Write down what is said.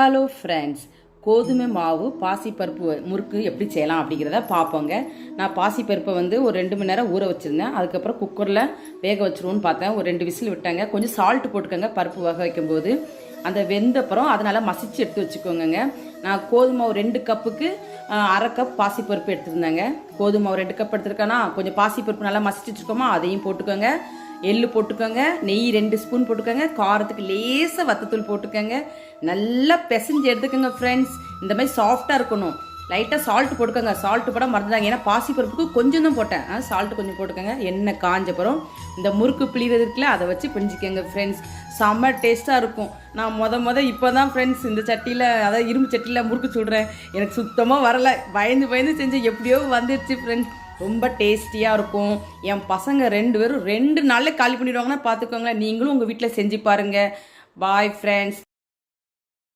Hello friends, கோதுமை மாவு பாசிப்பருப்பு முறுக்கு எப்படி செய்யலாம் அப்படிங்கிறத பார்ப்போங்க. நான் பாசிப்பருப்பை ஒரு 2 மணி நேரம் ஊற வச்சுருந்தேன். அதுக்கப்புறம் குக்கரில் வேக வச்சுருவோன்னு பார்த்தேன். ஒரு 2 விசில் விட்டாங்க. கொஞ்சம் சால்ட்டு போட்டுக்கோங்க பருப்பு வேக வைக்கும்போது. அந்த வெந்தப்புறம் அதனால் மசிச்சு எடுத்து வச்சுக்கோங்க. நான் கோதுமை மாவு 2 கப்புக்கு 1/2 கப் பாசிப்பருப்பு எடுத்துருந்தேங்க. கோதுமை மாவு 2 கப் எடுத்துருக்கேன்னா கொஞ்சம் பாசிப்பருப்பு நல்லா மசிச்சு வச்சுருக்கோமா, அதையும் போட்டுக்கோங்க. எள்ளு போட்டுக்கோங்க, நெய் 2 ஸ்பூன் போட்டுக்கோங்க, காரத்துக்கு லேசாக வத்தத்தூள் போட்டுக்கோங்க. நல்லா பிசைஞ்சு எடுத்துக்கோங்க ஃப்ரெண்ட்ஸ். இந்த மாதிரி சாஃப்டாக இருக்கணும். லைட்டாக சால்ட் போட்டுக்கோங்க. சால்ட்டு போட மறந்துடாங்க, ஏன்னா பாசிப்பருப்புக்கு கொஞ்சம் தான் போட்டேன். சால்ட்டு கொஞ்சம் போட்டுக்கோங்க. எண்ணெய் காஞ்சப்புறம் இந்த முறுக்கு பிழிவதற்குல அதை வச்சு பிழிஞ்சிக்கோங்க ஃப்ரெண்ட்ஸ். செம்ம டேஸ்ட்டாக இருக்கும். நான் இப்போ தான் ஃப்ரெண்ட்ஸ் இந்த சட்டியில், அதாவது இரும்பு சட்டியில் முறுக்கு சுடுறேன். எனக்கு சுத்தமாக வரலை, பயந்து செஞ்சு எப்படியோ வந்துடுச்சு ஃப்ரெண்ட்ஸ். ரொம்ப டேஸ்டியாக இருக்கும். என் பசங்க 2 பேரும் 2 நாளில் காலி பண்ணிடுவாங்கன்னா பார்த்துக்கோங்களேன். நீங்களும் உங்கள் வீட்டில் செஞ்சு பாருங்கள். Bye friends.